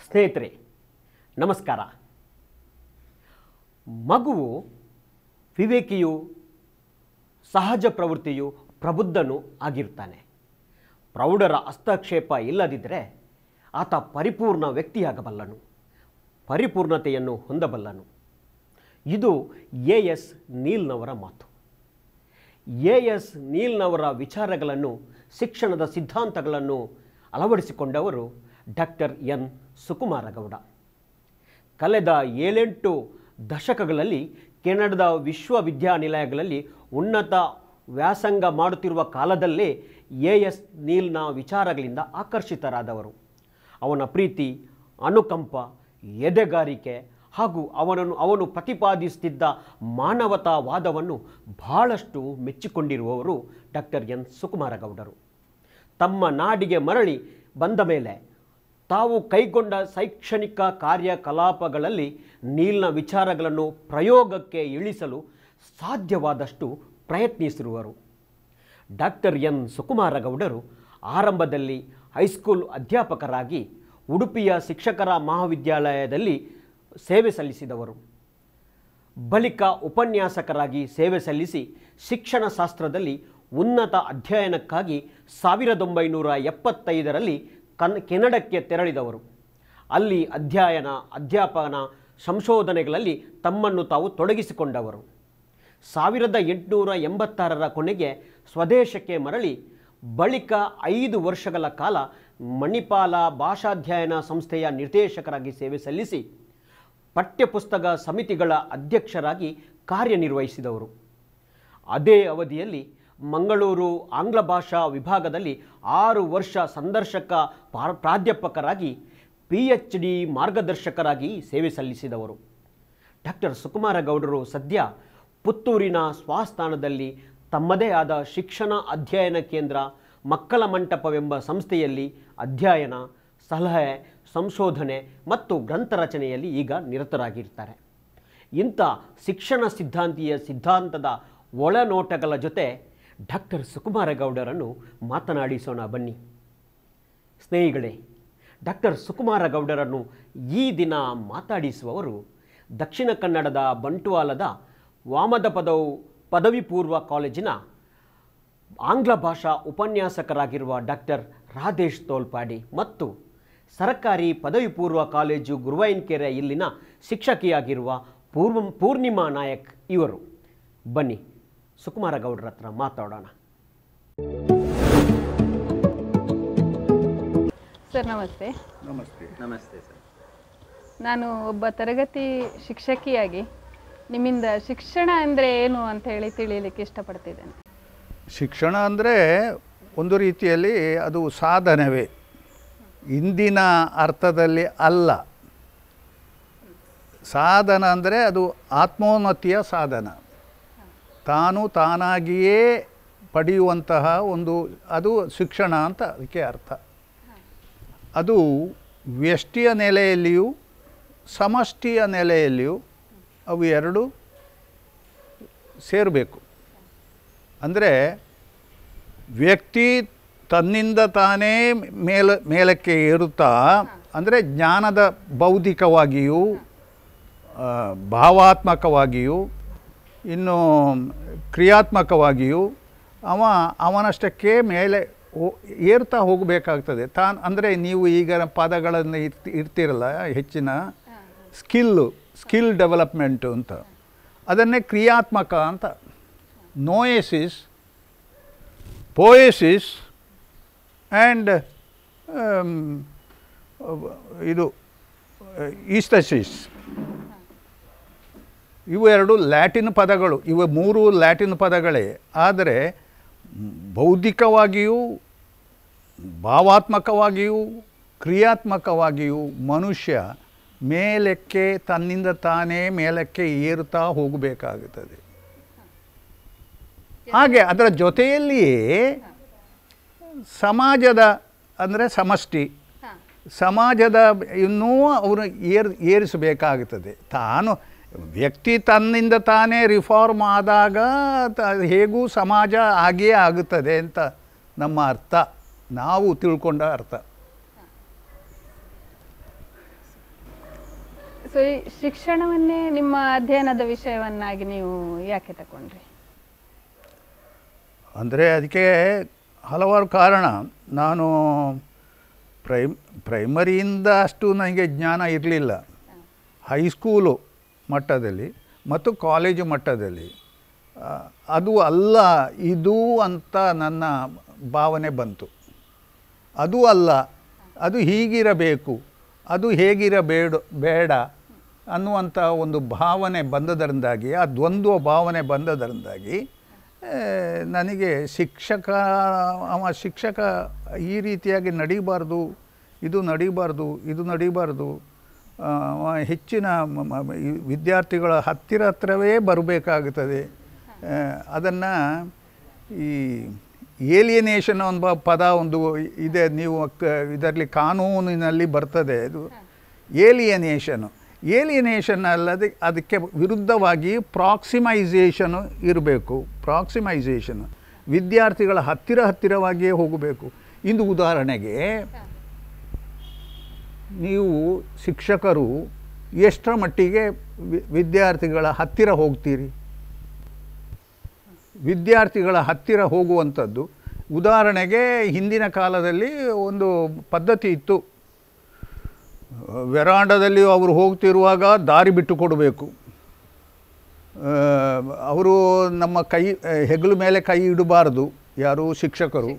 ಸ್ನೇಹಿತರೆ ನಮಸ್ಕಾರ. ಮಗುವು ವಿವೇಕಿಯು, ಸಹಜ ಪ್ರವೃತ್ತಿಯು, ಪ್ರಬುದ್ಧನೂ ಆಗಿರ್ತಾನೆ. ಪ್ರೌಢರ ಹಸ್ತಕ್ಷೇಪ ಇಲ್ಲದಿದ್ದರೆ ಆತ ಪರಿಪೂರ್ಣ ವ್ಯಕ್ತಿಯಾಗಬಲ್ಲನು, ಪರಿಪೂರ್ಣತೆಯನ್ನು ಹೊಂದಬಲ್ಲನು. ಇದು ಎ.ಎಸ್. ನೀಲ್ನವರ ಮಾತು. ಎ.ಎಸ್. ನೀಲ್ನವರ ವಿಚಾರಗಳನ್ನು, ಶಿಕ್ಷಣದ ಸಿದ್ಧಾಂತಗಳನ್ನು ಅಳವಡಿಸಿಕೊಂಡವರು ಡಾಕ್ಟರ್ ಎನ್ ಸುಕುಮಾರಗೌಡ. ಕಳೆದ 7-8 ದಶಕಗಳಲ್ಲಿ ಕೆನಡಾದ ವಿಶ್ವವಿದ್ಯಾನಿಲಯಗಳಲ್ಲಿ ಉನ್ನತ ವ್ಯಾಸಂಗ ಮಾಡುತ್ತಿರುವ ಕಾಲದಲ್ಲೇ ಎ.ಎಸ್. ನೀಲ್ನ ವಿಚಾರಗಳಿಂದ ಆಕರ್ಷಿತರಾದವರು. ಅವನ ಪ್ರೀತಿ, ಅನುಕಂಪ, ಎದೆಗಾರಿಕೆ ಹಾಗೂ ಅವನು ಪ್ರತಿಪಾದಿಸುತ್ತಿದ್ದ ಮಾನವತಾವಾದವನ್ನು ಬಹಳಷ್ಟು ಮೆಚ್ಚಿಕೊಂಡಿರುವವರು ಡಾಕ್ಟರ್ ಎನ್ ಸುಕುಮಾರಗೌಡರು. ತಮ್ಮ ನಾಡಿಗೆ ಮರಳಿ ಬಂದ ಮೇಲೆ ತಾವು ಕೈಗೊಂಡ ಶೈಕ್ಷಣಿಕ ಕಾರ್ಯಕಲಾಪಗಳಲ್ಲಿ ನೀಲ್ನ ವಿಚಾರಗಳನ್ನು ಪ್ರಯೋಗಕ್ಕೆ ಇಳಿಸಲು ಸಾಧ್ಯವಾದಷ್ಟು ಪ್ರಯತ್ನಿಸಿರುವರು. ಡಾಕ್ಟರ್ ಎನ್ ಸುಕುಮಾರಗೌಡರು ಆರಂಭದಲ್ಲಿ ಹೈಸ್ಕೂಲ್ ಅಧ್ಯಾಪಕರಾಗಿ ಉಡುಪಿಯ ಶಿಕ್ಷಕರ ಮಹಾವಿದ್ಯಾಲಯದಲ್ಲಿ ಸೇವೆ ಸಲ್ಲಿಸಿದವರು. ಬಳಿಕ ಉಪನ್ಯಾಸಕರಾಗಿ ಸೇವೆ ಸಲ್ಲಿಸಿ ಶಿಕ್ಷಣ ಶಾಸ್ತ್ರದಲ್ಲಿ ಉನ್ನತ ಅಧ್ಯಯನಕ್ಕಾಗಿ 1975ರಲ್ಲಿ ಕೆನಡಕ್ಕೆ ತೆರಳಿದವರು. ಅಲ್ಲಿ ಅಧ್ಯಾಪನ ಸಂಶೋಧನೆಗಳಲ್ಲಿ ತಮ್ಮನ್ನು ತಾವು ತೊಡಗಿಸಿಕೊಂಡವರು. 1886ರ ಕೊನೆಗೆ ಸ್ವದೇಶಕ್ಕೆ ಮರಳಿ ಬಳಿಕ 5 ವರ್ಷಗಳ ಕಾಲ ಮಣಿಪಾಲ ಭಾಷಾಧ್ಯಯನ ಸಂಸ್ಥೆಯ ನಿರ್ದೇಶಕರಾಗಿ ಸೇವೆ ಸಲ್ಲಿಸಿ ಪಠ್ಯಪುಸ್ತಕ ಸಮಿತಿಗಳ ಅಧ್ಯಕ್ಷರಾಗಿ ಕಾರ್ಯನಿರ್ವಹಿಸಿದವರು. ಅದೇ ಅವಧಿಯಲ್ಲಿ ಮಂಗಳೂರು ಆಂಗ್ಲ ಭಾಷಾ ವಿಭಾಗದಲ್ಲಿ 6 ವರ್ಷ ಸಂದರ್ಶಕ ಪ್ರಾಧ್ಯಾಪಕರಾಗಿ PhD ಮಾರ್ಗದರ್ಶಕರಾಗಿ ಸೇವೆ ಸಲ್ಲಿಸಿದವರು. ಡಾಕ್ಟರ್ ಸುಕುಮಾರಗೌಡರು ಸದ್ಯ ಪುತ್ತೂರಿನ ಸ್ವಸ್ಥಾನದಲ್ಲಿ ತಮ್ಮದೇ ಆದ ಶಿಕ್ಷಣ ಅಧ್ಯಯನ ಕೇಂದ್ರ ಮಕ್ಕಳ ಮಂಟಪವೆಂಬ ಸಂಸ್ಥೆಯಲ್ಲಿ ಅಧ್ಯಯನ, ಸಲಹೆ, ಸಂಶೋಧನೆ ಮತ್ತು ಗ್ರಂಥ ರಚನೆಯಲ್ಲಿ ಈಗ ನಿರತರಾಗಿರ್ತಾರೆ. ಇಂಥ ಶಿಕ್ಷಣ ಸಿದ್ಧಾಂತದ ಒಳನೋಟಗಳ ಜೊತೆ ಡಾಕ್ಟರ್ ಸುಕುಮಾರಗೌಡರನ್ನು ಮಾತನಾಡಿಸೋಣ ಬನ್ನಿ. ಸ್ನೇಹಿಗಳೇ, ಡಾಕ್ಟರ್ ಸುಕುಮಾರಗೌಡರನ್ನು ಈ ದಿನ ಮಾತಾಡಿಸುವವರು ದಕ್ಷಿಣ ಕನ್ನಡದ ಬಂಟ್ವಾಳದ ವಾಮದ ಪದವಿ ಪೂರ್ವ ಕಾಲೇಜಿನ ಆಂಗ್ಲ ಭಾಷಾ ಉಪನ್ಯಾಸಕರಾಗಿರುವ ಡಾಕ್ಟರ್ ರಾಧೇಶ್ ತೋಲ್ಪಾಡಿ ಮತ್ತು ಸರ್ಕಾರಿ ಪದವಿ ಪೂರ್ವ ಕಾಲೇಜು ಗುರುವಾಯಿನಕೆರೆ ಇಲ್ಲಿನ ಶಿಕ್ಷಕಿಯಾಗಿರುವ ಪೂರ್ಣಿಮಾ ನಾಯಕ್ ಇವರು. ಬನ್ನಿ ಸುಕುಮಾರಗೌಡರ ಹತ್ರ ಮಾತಾಡೋಣ. ಸರ್ ನಮಸ್ತೆ. ನಮಸ್ತೆ. ನಮಸ್ತೆ ಸರ್. ನಾನು ಒಬ್ಬ ತರಗತಿ ಶಿಕ್ಷಕಿಯಾಗಿ ನಿಮ್ಮಿಂದ ಶಿಕ್ಷಣ ಅಂದರೆ ಏನು ಅಂತ ಹೇಳಿ ತಿಳಿಯಲಿಕ್ಕೆ ಇಷ್ಟಪಡ್ತಿದ್ದೇನೆ. ಶಿಕ್ಷಣ ಅಂದರೆ ಒಂದು ರೀತಿಯಲ್ಲಿ ಅದು ಸಾಧನವೇ, ಇಂದಿನ ಅರ್ಥದಲ್ಲಿ ಅಲ್ಲ. ಸಾಧನ ಅಂದರೆ ಅದು ಆತ್ಮೋನ್ನತಿಯ ಸಾಧನ, ತಾನಾಗಿಯೇ ಪಡೆಯುವಂತಹ ಅದು ಶಿಕ್ಷಣ ಅಂತ ಅದಕ್ಕೆ ಅರ್ಥ. ಅದು ವ್ಯಷ್ಟಿಯ ನೆಲೆಯಲ್ಲಿಯೂ ಸಮಷ್ಟಿಯ ನೆಲೆಯಲ್ಲಿಯೂ ಅವು ಎರಡು ಸೇರಬೇಕು. ಅಂದರೆ ವ್ಯಕ್ತಿ ತನ್ನಿಂದ ತಾನೇ ಮೇಲಕ್ಕೆ ಏರುತ್ತಾ, ಅಂದರೆ ಜ್ಞಾನದ ಬೌದ್ಧಿಕವಾಗಿಯೂ ಭಾವಾತ್ಮಕವಾಗಿಯೂ ಇನ್ನು ಕ್ರಿಯಾತ್ಮಕವಾಗಿಯೂ ಅವನಷ್ಟಕ್ಕೆ ಮೇಲೆ ಏರ್ತಾ ಹೋಗಬೇಕಾಗ್ತದೆ. ಅಂದರೆ ನೀವು ಈಗ ಪದಗಳನ್ನು ಇರ್ತಿರಲ್ಲ, ಹೆಚ್ಚಿನ ಸ್ಕಿಲ್ ಡೆವಲಪ್ಮೆಂಟು ಅಂತ, ಅದನ್ನೇ ಕ್ರಿಯಾತ್ಮಕ ಅಂತ. ನೋಯಸಿಸ್, ಪೋಯಸಿಸ್ ಆ್ಯಂಡ್ ಇದು ಈಸ್ತಸಿಸ್, ಇವು ಎರಡು ಲ್ಯಾಟಿನ್ ಪದಗಳು. ಇವು 3 ಲ್ಯಾಟಿನ್ ಪದಗಳೇ. ಆದರೆ ಬೌದ್ಧಿಕವಾಗಿಯೂ ಭಾವಾತ್ಮಕವಾಗಿಯೂ ಕ್ರಿಯಾತ್ಮಕವಾಗಿಯೂ ಮನುಷ್ಯ ಮೇಲಕ್ಕೆ ತನ್ನಿಂದ ತಾನೇ ಮೇಲಕ್ಕೆ ಏರುತ್ತಾ ಹೋಗಬೇಕಾಗುತ್ತದೆ. ಹಾಗೆ ಅದರ ಜೊತೆಯಲ್ಲಿಯೇ ಸಮಾಜದ ಅಂದರೆ ಸಮಷ್ಟಿ, ಸಮಾಜದ ಇನ್ನೂ ಅವರು ಏರಿಸಬೇಕಾಗುತ್ತದೆ. ವ್ಯಕ್ತಿ ತನ್ನಿಂದ ತಾನೇ ರಿಫಾರ್ಮ್ ಆದಾಗ ಹೇಗೂ ಸಮಾಜ ಹಾಗೆಯೇ ಆಗುತ್ತದೆ ಅಂತ ನಮ್ಮ ಅರ್ಥ, ನಾವು ತಿಳ್ಕೊಂಡ ಅರ್ಥ. ಸೊ ಈ ಶಿಕ್ಷಣವನ್ನೇ ನಿಮ್ಮ ಅಧ್ಯಯನದ ವಿಷಯವನ್ನಾಗಿ ನೀವು ಯಾಕೆ ತಗೊಂಡ್ರಿ? ಅಂದರೆ ಅದಕ್ಕೆ ಹಲವಾರು ಕಾರಣ. ನಾನು ಪ್ರೈಮರಿಯಿಂದ ಅಷ್ಟು ನನಗೆ ಜ್ಞಾನ ಇರಲಿಲ್ಲ. ಹೈಸ್ಕೂಲು ಮಟ್ಟದಲ್ಲಿ ಮತ್ತು ಕಾಲೇಜು ಮಟ್ಟದಲ್ಲಿ ಅದು ಅಲ್ಲ ಇದು ಅಂತ ನನ್ನ ಭಾವನೆ ಬಂತು. ಅದು ಅಲ್ಲ, ಅದು ಹೀಗಿರಬೇಕು, ಅದು ಬೇಡ ಅನ್ನುವಂಥ ಒಂದು ಭಾವನೆ ಬಂದದರಿಂದಾಗಿ, ಆ ದ್ವಂದ್ವ ಭಾವನೆ ಬಂದದರಿಂದಾಗಿ ನನಗೆ ಶಿಕ್ಷಕ ಈ ರೀತಿಯಾಗಿ ನಡೀಬಾರ್ದು, ಇದು ನಡೀಬಾರ್ದು, ಹೆಚ್ಚಿನ ವಿದ್ಯಾರ್ಥಿಗಳ ಹತ್ತಿರವೇ ಬರಬೇಕಾಗುತ್ತದೆ. ಅದನ್ನು ಈ ಏಲಿಯನೇಷನ್ ಎಂಬ ಪದ ಒಂದು ಇದೆ, ನೀವು ಇದರಲ್ಲಿ ಕಾನೂನಿನಲ್ಲಿ ಬರ್ತದೆ. ಅದು ಏಲಿಯನೇಷನ್ ಅಲ್ಲದೆ ಅದಕ್ಕೆ ವಿರುದ್ಧವಾಗಿ ಪ್ರಾಕ್ಸಿಮೈಸೇಷನು ಇರಬೇಕು. ಪ್ರಾಕ್ಸಿಮೈಸೇಷನ್ ವಿದ್ಯಾರ್ಥಿಗಳ ಹತ್ತಿರವಾಗಿಯೇ ಹೋಗಬೇಕು. ಇಂದು ಉದಾಹರಣೆಗೆ ನೀವು ಶಿಕ್ಷಕರು ಎಷ್ಟರ ಮಟ್ಟಿಗೆ ವಿದ್ಯಾರ್ಥಿಗಳ ಹತ್ತಿರ ಹೋಗ್ತೀರಿ? ವಿದ್ಯಾರ್ಥಿಗಳ ಹತ್ತಿರ ಹೋಗುವಂಥದ್ದು, ಉದಾಹರಣೆಗೆ ಹಿಂದಿನ ಕಾಲದಲ್ಲಿ ಒಂದು ಪದ್ಧತಿ ಇತ್ತು. ವೆರಾಂಡದಲ್ಲಿ ಅವರು ಹೋಗ್ತಿರುವಾಗ ದಾರಿ ಬಿಟ್ಟು ಕೊಡಬೇಕು. ಅವರು ನಮ್ಮ ಹೆಗಲು ಮೇಲೆ ಕೈ ಇಡಬಾರ್ದು, ಯಾರು ಶಿಕ್ಷಕರು.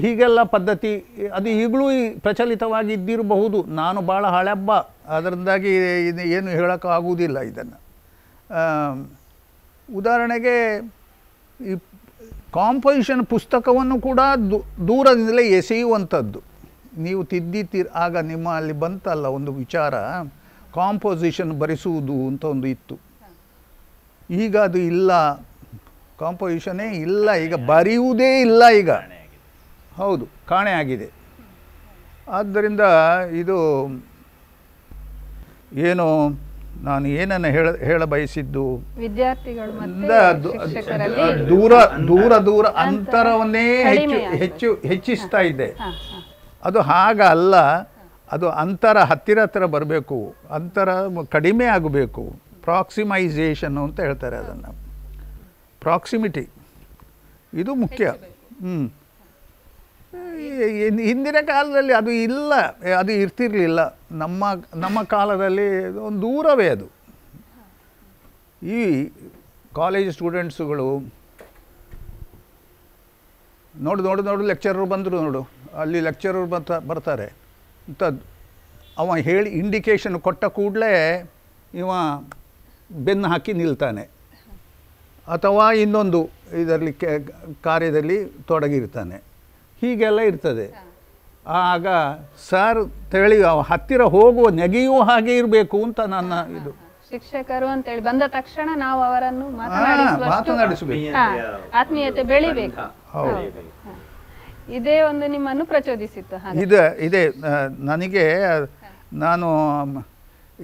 ಹೀಗೆಲ್ಲ ಪದ್ಧತಿ ಅದು ಈಗಲೂ ಪ್ರಚಲಿತವಾಗಿ ಇದ್ದಿರಬಹುದು. ನಾನು ಭಾಳ ಹಳೆಬ್ಬ, ಅದರಿಂದಾಗಿ ಏನು ಹೇಳೋಕ್ಕಾಗುವುದಿಲ್ಲ ಇದನ್ನು. ಉದಾಹರಣೆಗೆ ಈ ಕಾಂಪೋಸಿಷನ್ ಪುಸ್ತಕವನ್ನು ಕೂಡ ದೂರದಿಂದಲೇ ಎಸೆಯುವಂಥದ್ದು. ನೀವು ಆಗ ನಿಮ್ಮಲ್ಲಿ ಬಂತಲ್ಲ ಒಂದು ವಿಚಾರ, ಕಾಂಪೋಸಿಷನ್ ಬರೆಸುವುದು ಅಂತ ಒಂದು ಇತ್ತು. ಈಗ ಅದು ಇಲ್ಲ, ಕಾಂಪೋಸಿಷನ್ನೇ ಇಲ್ಲ, ಈಗ ಬರೆಯುವುದೇ ಇಲ್ಲ ಈಗ. ಹೌದು, ಕಾಣೆ ಆಗಿದೆ. ಆದ್ದರಿಂದ ಇದು ಏನು ನಾನು ಏನನ್ನು ಹೇಳ ಬಯಸಿದ್ದು, ವಿದ್ಯಾರ್ಥಿಗಳು ದೂರ ಅಂತರವನ್ನೇ ಹೆಚ್ಚಿಸ್ತಾ ಇದೆ. ಅದು ಹಾಗಲ್ಲ, ಅದು ಅಂತರ ಹತ್ತಿರ ಬರಬೇಕು, ಅಂತರ ಕಡಿಮೆ ಆಗಬೇಕು. ಪ್ರಾಕ್ಸಿಮೈಸೇಷನ್ ಅಂತ ಹೇಳ್ತಾರೆ ಅದನ್ನು. ಪ್ರಾಕ್ಸಿಮಿಟಿ ಇದು ಮುಖ್ಯ. ಹಿಂದಿನ ಕಾಲದಲ್ಲಿ ಅದು ಇಲ್ಲ, ಅದು ಇರ್ತಿರಲಿಲ್ಲ. ನಮ್ಮ ಕಾಲದಲ್ಲಿ ಒಂದು ದೂರವೇ ಅದು. ಈ ಕಾಲೇಜ್ ಸ್ಟೂಡೆಂಟ್ಸುಗಳು ನೋಡು ಲೆಕ್ಚರರ್ ಬಂದರು ನೋಡು, ಅಲ್ಲಿ ಲೆಕ್ಚರರ್ ಬರ್ತಾರೆ ಅಂತ ಅವ ಹೇಳಿ ಇಂಡಿಕೇಶನ್ ಕೊಟ್ಟ ಕೂಡಲೇ ಇವ ಬೆನ್ನು ಹಾಕಿ ನಿಲ್ತಾನೆ, ಅಥವಾ ಇನ್ನೊಂದು ಇದರಲ್ಲಿ ಕಾರ್ಯದಲ್ಲಿ ತೊಡಗಿರ್ತಾನೆ. ಹೀಗೆಲ್ಲ ಇರ್ತದೆ. ಆಗ ಸರ್ ಹೇಳಿ ಹತ್ತಿರ ಹೋಗುವ ನೆಗೆಯುವ ಹಾಗೆ ಇರಬೇಕು ಅಂತ ನನ್ನ ಇದು. ಶಿಕ್ಷಕರು ಅಂತೇಳಿ ಬಂದ ತಕ್ಷಣ ನಾವು ಅವರನ್ನು ಮಾತನಾಡಿಸಬೇಕು, ಆತ್ಮೀಯತೆ ಬೆಳಿಬೇಕು. ಇದೇ ಒಂದು ನಿಮ್ಮನ್ನು ಪ್ರಚೋದಿಸಿತ್ತು? ಇದೆ ನನಗೆ. ನಾನು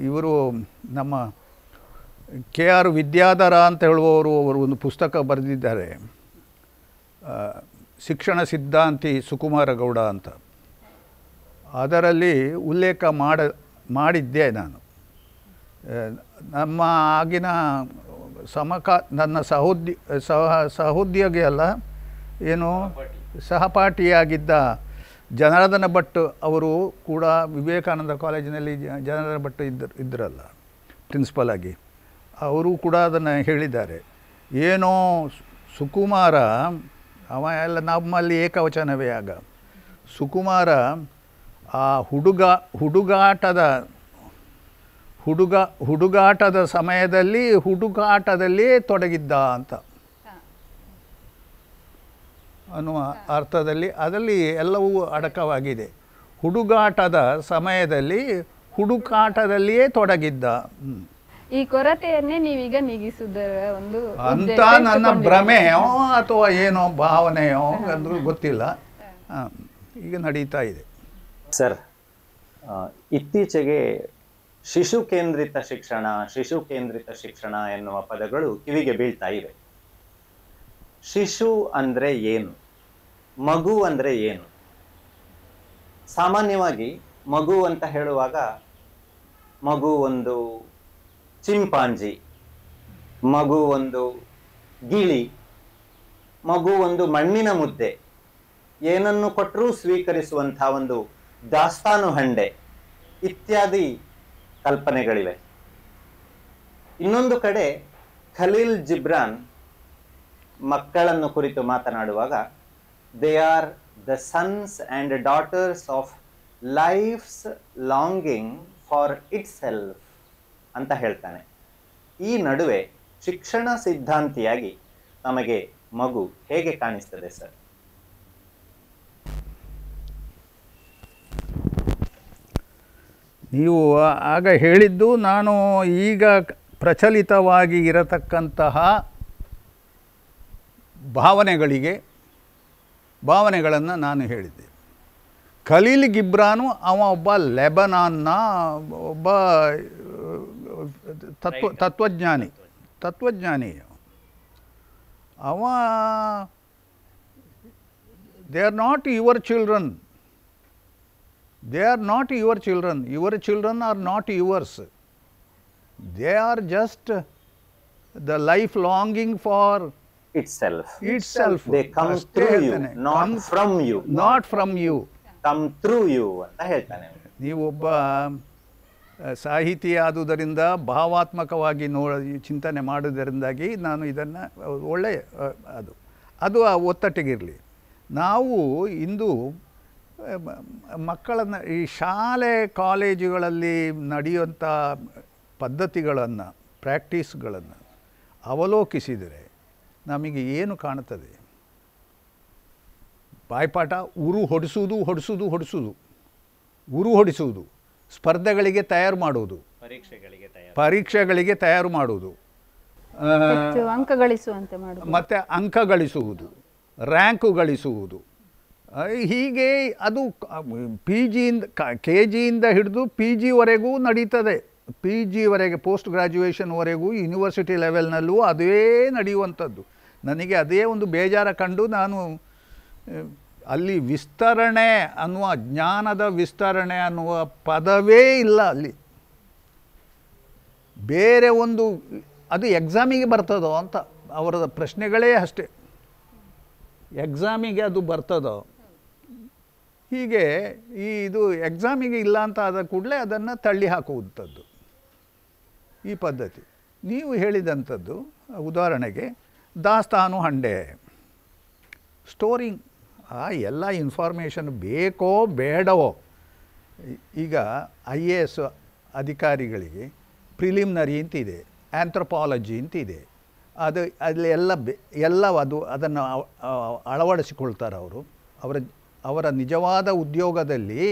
ಇವರು ನಮ್ಮ KR ವಿದ್ಯಾಧರ ಅಂತ ಹೇಳುವವರು ಅವರು ಒಂದು ಪುಸ್ತಕ ಬರೆದಿದ್ದಾರೆ, ಶಿಕ್ಷಣ ಸಿದ್ಧಾಂತಿ ಸುಕುಮಾರ ಗೌಡ ಅಂತ. ಅದರಲ್ಲಿ ಉಲ್ಲೇಖ ಮಾಡಿದ್ದೆ ನಾನು. ನಮ್ಮ ಆಗಿನ ನನ್ನ ಸಹೋದ್ಯೋಗಿ ಅಲ್ಲ, ಏನು ಸಹಪಾಠಿಯಾಗಿದ್ದ ಜನಾರ್ದನ ಭಟ್ ಅವರು ಕೂಡ ವಿವೇಕಾನಂದ ಕಾಲೇಜಿನಲ್ಲಿ ಜನಾರ್ದನ ಭಟ್ ಇದ್ದರಲ್ಲ ಪ್ರಿನ್ಸಿಪಲ್ ಆಗಿ, ಅವರು ಕೂಡ ಅದನ್ನು ಹೇಳಿದ್ದಾರೆ. ಏನೋ ಸುಕುಮಾರ ಅವ ಎಲ್ಲ ನಮ್ಮಲ್ಲಿ ಏಕವಚನವೇ. ಆಗ ಸುಕುಮಾರ ಆ ಹುಡುಗಾಟದ ಸಮಯದಲ್ಲಿ ಹುಡುಗಾಟದಲ್ಲೇ ತೊಡಗಿದ್ದ ಅಂತ ಅನ್ನುವ ಅರ್ಥದಲ್ಲಿ ಅದರಲ್ಲಿ ಎಲ್ಲವೂ ಅಡಕವಾಗಿದೆ. ಹುಡುಗಾಟದ ಸಮಯದಲ್ಲಿ ಹುಡುಕಾಟದಲ್ಲಿಯೇ ತೊಡಗಿದ್ದ. ಈ ಕೊರತೆಯನ್ನೇ ನೀವೀಗ ನೀಗಿಸುವುದರ ಒಂದು ಅಂತ ನನ್ನ ಭ್ರಮೆಯೋ ಅಥವಾ ಏನೋ ಭಾವನೆಯೋ ಅಂದ್ರೂ ಗೊತ್ತಿಲ್ಲ, ಈಗ ನಡೀತಾ ಇದೆ. ಸರ್, ಇತ್ತೀಚೆಗೆ ಶಿಶು ಕೇಂದ್ರಿತ ಶಿಕ್ಷಣ ಎನ್ನುವ ಪದಗಳು ಕಿವಿಗೆ ಬೀಳ್ತಾ ಇವೆ. ಶಿಶು ಅಂದ್ರೆ ಏನು? ಮಗು ಅಂದ್ರೆ ಏನು? ಸಾಮಾನ್ಯವಾಗಿ ಮಗು ಅಂತ ಹೇಳುವಾಗ ಮಗು ಒಂದು ಚಿಂಪಾಂಜಿ, ಮಗು ಒಂದು ಗಿಳಿ, ಮಗು ಒಂದು ಮಣ್ಣಿನ ಮುದ್ದೆ, ಏನನ್ನು ಕೊಟ್ಟರೂ ಸ್ವೀಕರಿಸುವಂತಹ ಒಂದು ದಾಸ್ತಾನು ಹಂಡೆ ಇತ್ಯಾದಿ ಕಲ್ಪನೆಗಳಿವೆ. ಇನ್ನೊಂದು ಕಡೆ ಖಲೀಲ್ ಜಿಬ್ರಾನ್ ಮಕ್ಕಳನ್ನು ಕುರಿತು ಮಾತನಾಡುವಾಗ they are the sons and daughters of life's longing for itself ಅಂತ ಹೇಳ್ತಾನೆ. ಈ ನಡುವೆ ಶಿಕ್ಷಣ ಸಿದ್ಧಾಂತಿಯಾಗಿ ನಮಗೆ ಮಗು ಹೇಗೆ ಕಾಣಿಸ್ತದೆ ಸರ್? ನೀವು ಆಗ ಹೇಳಿದ್ದು ನಾನು ಈಗ ಪ್ರಚಲಿತವಾಗಿ ಇರತಕ್ಕಂತಹ ಭಾವನೆಗಳನ್ನು ನಾನು ಹೇಳಿದ್ದೆ. ಖಲೀಲ್ ಗಿಬ್ರಾನು ಅವ ಒಬ್ಬ ಲೆಬನಾನ್ನ ಒಬ್ಬ ತತ್ವಜ್ಞಾನಿ. ಅವ they are not your children, they are not your children are not yours, they are just the life longing for itself. They come through you, not from you, come through you ಅಂತ ಹೇಳ್ತಾನೆ. ನೀವು ಒಬ್ಬ ಸಾಹಿತಿ ಆದುದರಿಂದ ಭಾವಾತ್ಮಕವಾಗಿ ಚಿಂತನೆ ಮಾಡುವುದರಿಂದಾಗಿ ನಾನು ಇದನ್ನು ಒಳ್ಳೆಯ ಅದು ಆ ಒತ್ತಟ್ಟಿಗಿರಲಿ. ನಾವು ಇಂದು ಮಕ್ಕಳನ್ನು ಈ ಶಾಲೆ ಕಾಲೇಜುಗಳಲ್ಲಿ ನಡೆಯುವಂಥ ಪದ್ಧತಿಗಳನ್ನು, ಪ್ರಾಕ್ಟೀಸ್ಗಳನ್ನು ಅವಲೋಕಿಸಿದರೆ ನಮಗೆ ಏನು ಕಾಣುತ್ತದೆ? ಬಾಯ್ಪಾಠ, ಉರು ಹೊಡಿಸುವುದು, ಸ್ಪರ್ಧೆಗಳಿಗೆ ತಯಾರು ಮಾಡುವುದು, ಪರೀಕ್ಷೆಗಳಿಗೆ ತಯಾರು ಮಾಡುವುದು, ಮತ್ತು ಅಂಕ ಗಳಿಸುವುದು, ರ್ಯಾಂಕು ಗಳಿಸುವುದು. ಹೀಗೆ ಅದು KG ಹಿಡಿದು PGವರೆಗೂ ನಡೀತದೆ. PGವರೆಗೆ, ಪೋಸ್ಟ್ ಗ್ರ್ಯಾಜುಯೇಷನ್ವರೆಗೂ ಯೂನಿವರ್ಸಿಟಿ ಲೆವೆಲ್ನಲ್ಲೂ ಅದೇ ನಡೆಯುವಂಥದ್ದು. ನನಗೆ ಅದೇ ಒಂದು ಬೇಜಾರ ಕಂಡು ನಾನು ಅಲ್ಲಿ ವಿಸ್ತರಣೆ ಅನ್ನುವ, ಜ್ಞಾನದ ವಿಸ್ತರಣೆ ಅನ್ನುವ ಪದವೇ ಇಲ್ಲ ಅಲ್ಲಿ. ಬೇರೆ ಒಂದು ಅದು ಎಕ್ಸಾಮಿಗೆ ಬರ್ತದೋ ಅಂತ ಅವರ ಪ್ರಶ್ನೆಗಳೇ ಅಷ್ಟೇ, ಎಕ್ಸಾಮಿಗೆ ಅದು ಬರ್ತದೋ. ಹೀಗೆ ಇದು ಎಕ್ಸಾಮಿಗೆ ಇಲ್ಲ ಅಂತ ಆದ ಕೂಡಲೇ ಅದನ್ನು ತಳ್ಳಿ ಹಾಕುವಂಥದ್ದು ಈ ಪದ್ಧತಿ. ನೀವು ಹೇಳಿದಂಥದ್ದು ಉದಾಹರಣೆಗೆ ದಾಸ್ತಾನು ಹಂಡೆ, ಸ್ಟೋರಿಂಗ್, ಎಲ್ಲ ಇನ್ಫಾರ್ಮೇಷನ್ ಬೇಕೋ ಬೇಡವೋ. ಈಗ IAS ಅಧಿಕಾರಿಗಳಿಗೆ ಪ್ರಿಲಿಮಿನರಿ ಅಂತಿದೆ, ಆಂಥ್ರಪಾಲಜಿ ಅಂತಿದೆ. ಅಲ್ಲಿ ಅದನ್ನು ಅಳವಡಿಸಿಕೊಳ್ತಾರೆ ಅವರ ನಿಜವಾದ ಉದ್ಯೋಗದಲ್ಲಿ.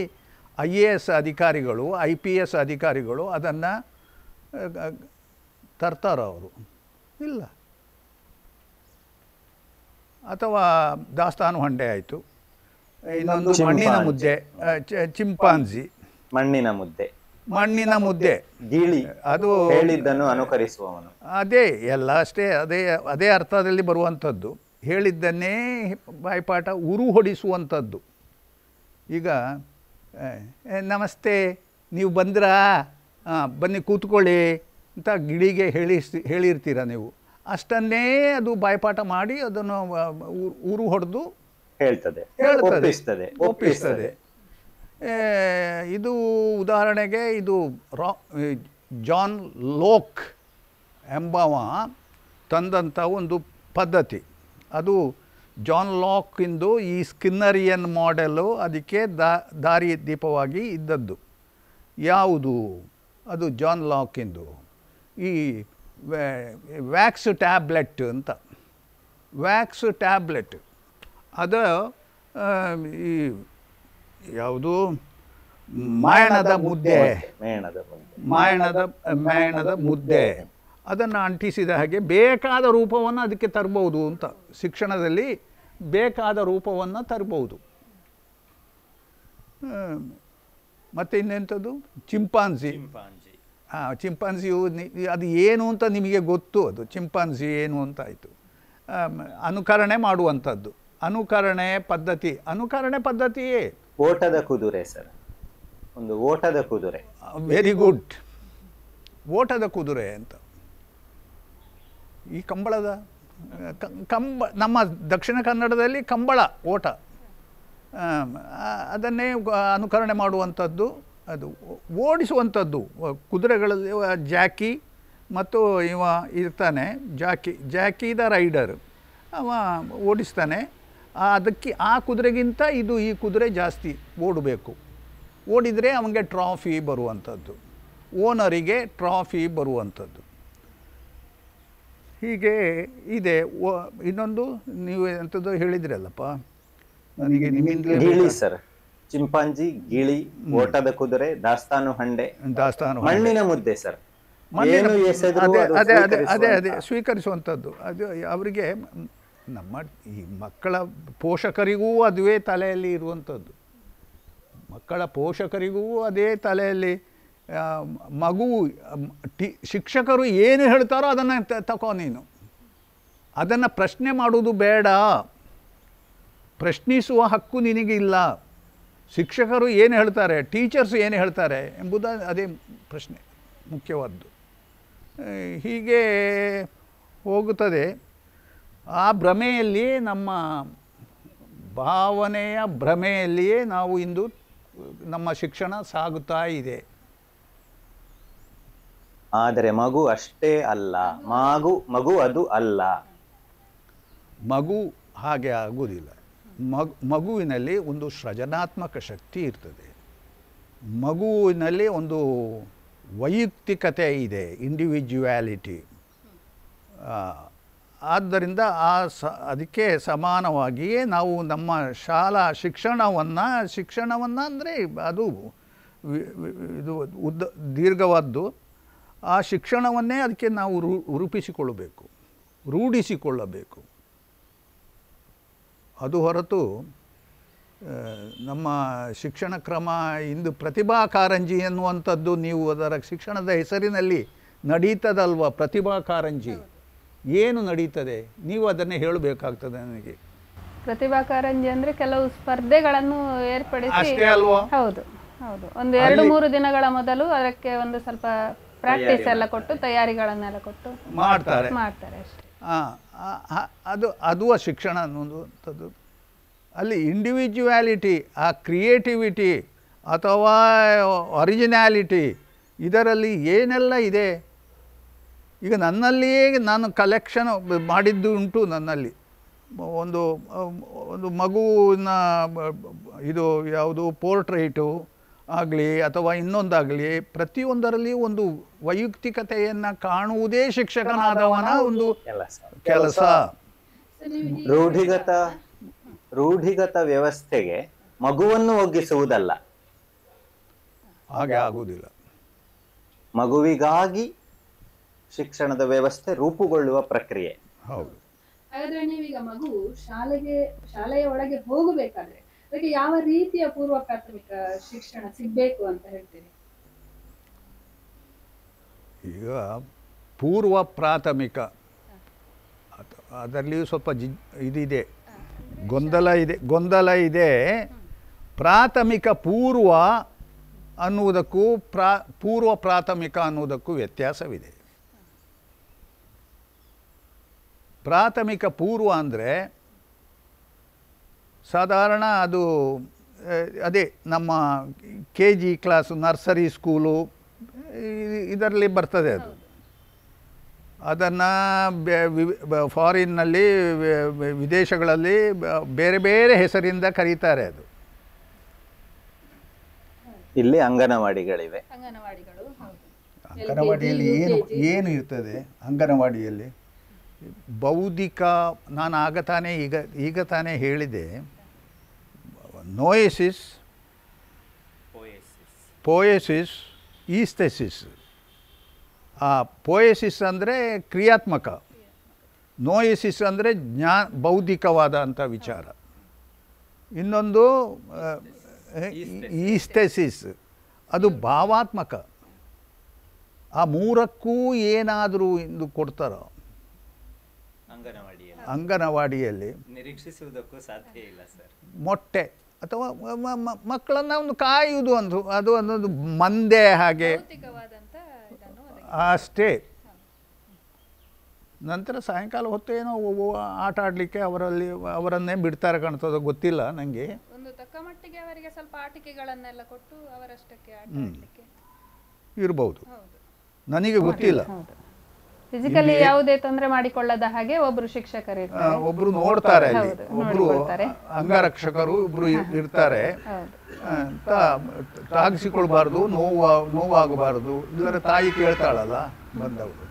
IAS ಅಧಿಕಾರಿಗಳು, IPS ಅಧಿಕಾರಿಗಳು ಅದನ್ನು ತರ್ತಾರೋ ಅವರು? ಇಲ್ಲ. ಅಥವಾ ದಾಸ್ತಾನು ಹಂಡೆ ಆಯಿತು, ಇನ್ನೊಂದು ಮಣ್ಣಿನ ಮುದ್ದೆ, ಚಿಂಪಾಂಜಿ, ಮಣ್ಣಿನ ಮುದ್ದೆ, ಗಿಳಿ, ಅದು ಹೇಳಿದ್ದನ್ನು ಅನುಕರಿಸುವವನು. ಅದೇ ಎಲ್ಲ ಅಷ್ಟೇ, ಅದೇ ಅರ್ಥದಲ್ಲಿ ಬರುವಂಥದ್ದು. ಹೇಳಿದ್ದನ್ನೇ ಬಾಯ್ಪಾಠ, ಉರು ಹೊಡಿಸುವಂಥದ್ದು. ಈಗ ನಮಸ್ತೆ, ನೀವು ಬಂದ್ರಾ, ಬನ್ನಿ ಕೂತ್ಕೊಳ್ಳಿ ಅಂತ ಗಿಳಿಗೆ ಹೇಳಿರ್ತೀರ ನೀವು. ಅಷ್ಟನ್ನೇ ಅದು ಬಾಯ್ಪಾಠ ಮಾಡಿ ಅದನ್ನು ಉರು ಹೊಡೆದು ಒಪ್ಪಿಸ್ತದೆ. ಇದು ಉದಾಹರಣೆಗೆ ಇದು ಜಾನ್ ಲೋಕ್ ಎಂಬವ ತಂದಂಥ ಒಂದು ಪದ್ಧತಿ. ಅದು ಜಾನ್ ಲಾಕಿಂದು ಈ ಸ್ಕಿನ್ನರಿಯನ್ ಮಾಡೆಲ್ಲು ಅದಕ್ಕೆ ದಾರಿ ದೀಪವಾಗಿ ಇದ್ದದ್ದು. ಯಾವುದು? ಅದು ಜಾನ್ ಲಾಕಿಂದು ಈ ವ್ಯಾಕ್ಸ್ ಟ್ಯಾಬ್ಲೆಟ್ ಅಂತ. ವ್ಯಾಕ್ಸ್ ಟ್ಯಾಬ್ಲೆಟ್ ಅದು ಈ ಯಾವುದು ಮಾಯಣದ ಮುದ್ದೆ ಅದನ್ನು ಅಂಟಿಸಿದ ಹಾಗೆ ಬೇಕಾದ ರೂಪವನ್ನು ಅದಕ್ಕೆ ತರ್ಬೋದು ಅಂತ. ಶಿಕ್ಷಣದಲ್ಲಿ ಬೇಕಾದ ರೂಪವನ್ನು ತರ್ಬೋದು. ಮತ್ತು ಇನ್ನೆಂಥದ್ದು? ಚಿಂಪಾಂಜಿ. ಚಿಂಪಾಂಜಿಯು ಅದು ಏನು ಅಂತ ನಿಮಗೆ ಗೊತ್ತು. ಅದು ಚಿಂಪಾಂಜಿ ಏನು ಅಂತ ಆಯಿತು. ಅನುಕರಣೆ ಮಾಡುವಂಥದ್ದು. ಅನುಕರಣೆ ಪದ್ಧತಿಯೇ. ಓಟದ ಕುದುರೆ ಸರ್, ಒಂದು ಓಟದ ಕುದುರೆ. Very good. ಓಟದ ಕುದುರೆ ಅಂತ. ಈ ಕಂಬಳದ ನಮ್ಮ ದಕ್ಷಿಣ ಕನ್ನಡದಲ್ಲಿ ಕಂಬಳ ಓಟ, ಅದನ್ನೇ ಅನುಕರಣೆ ಮಾಡುವಂಥದ್ದು, ಅದು ಓಡಿಸುವಂಥದ್ದು. ಕುದುರೆಗಳಲ್ಲಿ ಜಾಕಿ ಮತ್ತು ಇವ ಇರ್ತಾನೆ, ಜಾಕಿ ದ ರೈಡರ್, ಅವ ಓಡಿಸ್ತಾನೆ. ಅದಕ್ಕೆ ಆ ಕುದುರೆಗಿಂತ ಈ ಕುದುರೆ ಜಾಸ್ತಿ ಓಡಬೇಕು. ಓಡಿದರೆ ಅವನಿಗೆ ಟ್ರಾಫಿ ಬರುವಂಥದ್ದು, ಓನರಿಗೆ ಟ್ರಾಫಿ ಬರುವಂಥದ್ದು. ಹೀಗೆ ಇದೆ. ಇನ್ನೊಂದು ನೀವು ಎಂಥದ್ದು ಹೇಳಿದ್ರಲ್ಲಪ್ಪ, ನನಗೆ ನಿಮ್ಮಿಂದ ಗಿಳಿ ಸರ್, ಚಿಂಪಾಂಜಿ, ಗಿಳಿ, ಓಟದ ಕುದುರೆ, ದಾಸ್ತಾನು ಹಂಡೆ, ಮಣ್ಣಿನ ಮುದ್ದೆ ಸರ್. ಅದೇ ಸ್ವೀಕರಿಸುವಂಥದ್ದು. ಅದು ಅವರಿಗೆ, ನಮ್ಮ ಈ ಮಕ್ಕಳ ಪೋಷಕರಿಗೂ ಅದುವೇ ತಲೆಯಲ್ಲಿ ಇರುವಂಥದ್ದು. ಮಕ್ಕಳ ಪೋಷಕರಿಗೂ ಅದೇ ತಲೆಯಲ್ಲಿ. ಮಗು ಶಿಕ್ಷಕರು ಏನು ಹೇಳ್ತಾರೋ ಅದನ್ನು ತಗೋ ನೀನು, ಅದನ್ನು ಪ್ರಶ್ನೆ ಮಾಡುವುದು ಬೇಡ, ಪ್ರಶ್ನಿಸುವ ಹಕ್ಕು ನಿನಗಿಲ್ಲ. ಶಿಕ್ಷಕರು ಏನು ಹೇಳ್ತಾರೆ, ಟೀಚರ್ಸ್ ಏನು ಹೇಳ್ತಾರೆ ಎಂಬುದು ಅದೇ ಪ್ರಶ್ನೆ ಮುಖ್ಯವಾದ್ದು. ಹೀಗೆ ಹೋಗುತ್ತದೆ. ಆ ಭ್ರಮೆಯಲ್ಲಿಯೇ, ನಮ್ಮ ಭಾವನೆಯ ಭ್ರಮೆಯಲ್ಲಿಯೇ ನಾವು ಇಂದು ನಮ್ಮ ಶಿಕ್ಷಣ ಸಾಗುತ್ತಾ ಇದೆ. ಆದರೆ ಮಗು ಅಷ್ಟೇ ಅಲ್ಲ, ಮಗು ಅದು ಅಲ್ಲ. ಮಗು ಹಾಗೆ ಆಗುವುದಿಲ್ಲ. ಮಗುವಿನಲ್ಲಿ ಒಂದು ಸೃಜನಾತ್ಮಕ ಶಕ್ತಿ ಇರ್ತದೆ. ಮಗುವಿನಲ್ಲಿ ಒಂದು ವೈಯಕ್ತಿಕತೆ ಇದೆ, ಇಂಡಿವಿಜುವ್ಯಾಲಿಟಿ. ಆದ್ದರಿಂದ ಅದಕ್ಕೆ ಸಮಾನವಾಗಿಯೇ ನಾವು ನಮ್ಮ ಶಾಲಾ ಶಿಕ್ಷಣವನ್ನು ಅಂದರೆ ಅದು ಇದು ದೀರ್ಘವಾದ್ದು. ಆ ಶಿಕ್ಷಣವನ್ನೇ ಅದಕ್ಕೆ ನಾವು ರೂಢಿಸಿಕೊಳ್ಳಬೇಕು. ಅದು ಹೊರತು ನಮ್ಮ ಶಿಕ್ಷಣ ಕ್ರಮ ಇಂದು ಪ್ರತಿಭಾ ಕಾರಂಜಿ ಎನ್ನುವಂಥದ್ದು, ನೀವು ಅದರ ಶಿಕ್ಷಣದ ಹೆಸರಿನಲ್ಲಿ ನಡೀತದಲ್ವ ಪ್ರತಿಭಾ ಕಾರಂಜಿ, ಏನು ನಡೀತದೆ ನೀವು ಅದನ್ನೇ ಹೇಳಬೇಕಾಗ್ತದೆ ನನಗೆ. ಪ್ರತಿಭಾ ಕಾರಂಜಿ ಅಂದರೆ ಕೆಲವು ಸ್ಪರ್ಧೆಗಳನ್ನು ಏರ್ಪಡಿಸಿ, ಅಷ್ಟೇ ಅಲ್ವಾ? ಹೌದು, ಒಂದು 2-3 ದಿನಗಳ ಮೊದಲು ಅದಕ್ಕೆ ಒಂದು ಸ್ವಲ್ಪ ಪ್ರಾಕ್ಟೀಸ್ ಎಲ್ಲ ಕೊಟ್ಟು, ತಯಾರಿಗಳನ್ನೆಲ್ಲ ಕೊಟ್ಟು ಮಾಡ್ತಾರೆ ಅಷ್ಟೇ. ಅದು ಶಿಕ್ಷಣ ಅನ್ನುವಂಥದ್ದು. ಅಲ್ಲಿ ಇಂಡಿವಿಜುವ್ಯಾಲಿಟಿ, ಆ ಕ್ರಿಯೇಟಿವಿಟಿ ಅಥವಾ ಒರಿಜಿನಾಲಿಟಿ, ಇದರಲ್ಲಿ ಏನೆಲ್ಲ ಇದೆ. ಈಗ ನನ್ನಲ್ಲಿಯೇ ನಾನು ಕಲೆಕ್ಷನ್ ಮಾಡಿದ್ದು ಉಂಟು. ನನ್ನಲ್ಲಿ ಒಂದು ಮಗುವಿನ ಇದು ಯಾವುದು ಪೋರ್ಟ್ರೇಟು ಆಗಲಿ ಅಥವಾ ಇನ್ನೊಂದಾಗಲಿ, ಪ್ರತಿಯೊಂದರಲ್ಲಿ ಒಂದು ವೈಯಕ್ತಿಕತೆಯನ್ನು ಕಾಣುವುದೇ ಶಿಕ್ಷಕನಾದವನ ಒಂದು ಕೆಲಸ. ರೂಢಿಗತ ವ್ಯವಸ್ಥೆಗೆ ಮಗುವನ್ನು ಒಗ್ಗಿಸುವುದಲ್ಲ, ಹಾಗೆ ಆಗುವುದಿಲ್ಲ. ಮಗುವಿಗಾಗಿ ಶಿಕ್ಷಣದ ವ್ಯವಸ್ಥೆ ರೂಪುಗೊಳ್ಳುವ ಪ್ರಕ್ರಿಯೆ. ಹೌದು. ಹಾಗಾದ್ರೆ ನೀವೀಗ ಮಗು ಶಾಲೆಯ ಒಳಗೆ ಹೋಗಬೇಕಾದ್ರೆ ಅದಕ್ಕೆ ಯಾವ ರೀತಿಯ ಪೂರ್ವ ಪ್ರಾಥಮಿಕ ಶಿಕ್ಷಣ ಸಿಗಬೇಕು ಅಂತ ಹೇಳ್ತೀರಿ? ಈಗ ಪೂರ್ವ ಪ್ರಾಥಮಿಕ ಅದರಲ್ಲಿಯೂ ಸ್ವಲ್ಪ ಇದಿದೆ, ಗೊಂದಲ ಇದೆ. ಪ್ರಾಥಮಿಕ ಪೂರ್ವ ಅನ್ನುವುದಕ್ಕೂ ಪೂರ್ವ ಪ್ರಾಥಮಿಕ ಅನ್ನುವುದಕ್ಕೂ ವ್ಯತ್ಯಾಸವಿದೆ. ಪ್ರಾಥಮಿಕ ಪೂರ್ವ ಅಂದರೆ ಸಾಧಾರಣ ಅದು ಅದೇ ನಮ್ಮ KG ಕ್ಲಾಸು, ನರ್ಸರಿ ಸ್ಕೂಲು, ಇದರಲ್ಲಿ ಬರ್ತದೆ. ಅದನ್ನು ಫಾರಿನ್ನಲ್ಲಿ, ವಿದೇಶಗಳಲ್ಲಿ ಬೇರೆ ಬೇರೆ ಹೆಸರಿಂದ ಕರೀತಾರೆ. ಅದು ಇಲ್ಲಿ ಅಂಗನವಾಡಿಗಳಿವೆ. ಅಂಗನವಾಡಿಯಲ್ಲಿ ಏನು ಇರ್ತದೆ? ಅಂಗನವಾಡಿಯಲ್ಲಿ ಬೌದ್ಧಿಕ, ನಾನು ಈಗ ತಾನೇ ಹೇಳಿದೆ, ನೋಯಸಿಸ್, ಪೋಯಸಿಸ್, ಈಸ್ಥೆಸಿಸ್. ಆ ಪೋಯಸಿಸ್ ಅಂದರೆ ಕ್ರಿಯಾತ್ಮಕ, ನೋಯಸಿಸ್ ಅಂದರೆ ಬೌದ್ಧಿಕವಾದಂಥ ವಿಚಾರ. ಇನ್ನೊಂದು ಈಸ್ಥೆಸಿಸ್, ಅದು ಭಾವಾತ್ಮಕ. ಆ ಮೂರಕ್ಕೂ ಏನಾದರೂ ಇಂದು ಕೊಡ್ತಾರೋ ಅಂಗನವಾಡಿಯಲ್ಲಿ ನಿರೀಕ್ಷಿಸುವುದಕ್ಕೂ ಸಾಧ್ಯ ಇಲ್ಲ ಸರ್. ಮೊಟ್ಟೆ ಅಥವಾ ಮಕ್ಕಳನ್ನು ಒಂದು ಕಾಯುವುದು ಅದು ಅನ್ನೋದು ಮಂದೆ ಹಾಗೆ ಅಷ್ಟೇ. ನಂತರ ಸಾಯಂಕಾಲ ಹೊತ್ತು ಏನೋ ಆಟ ಆಡಲಿಕ್ಕೆ ಅವರನ್ನೇ ಬಿಡ್ತಾರೆ ಕಾಣ್ತದೆ, ಗೊತ್ತಿಲ್ಲ ನನಗೆ. ಒಂದು ತಕ್ಕ ಮಟ್ಟಿಗೆ ಅವರಿಗೆ ಸ್ವಲ್ಪ ಆಟಿಕೆಗಳನ್ನೆಲ್ಲ ಕೊಟ್ಟು ಅವರಷ್ಟಕ್ಕೆ ಆಟ ಆಡಲಿಕ್ಕೆ ಇರಬಹುದು, ನನಗೆ ಗೊತ್ತಿಲ್ಲ. ಫಿಸಿಕಲಿ ಯಾವುದೇ ತೊಂದರೆ ಮಾಡಿಕೊಳ್ಳದ ಹಾಗೆ ಒಬ್ರು ಶಿಕ್ಷಕರು ಇರ್ತಾರೆ, ಒಬ್ರು ನೋಡ್ತಾರೆ, ಒಬ್ರು ಅಂಗರಕ್ಷಕರು ಒಬ್ರು ಇರ್ತಾರೆ. ತಾಗಿಸಿಕೊಳ್ಬಾರ್ದು, ನೋವಾಗಬಾರ್ದು. ಇಲ್ಲರ ತಾಯಿ ಕೇಳ್ತಾಳಲ್ಲ ಬಂದವರು,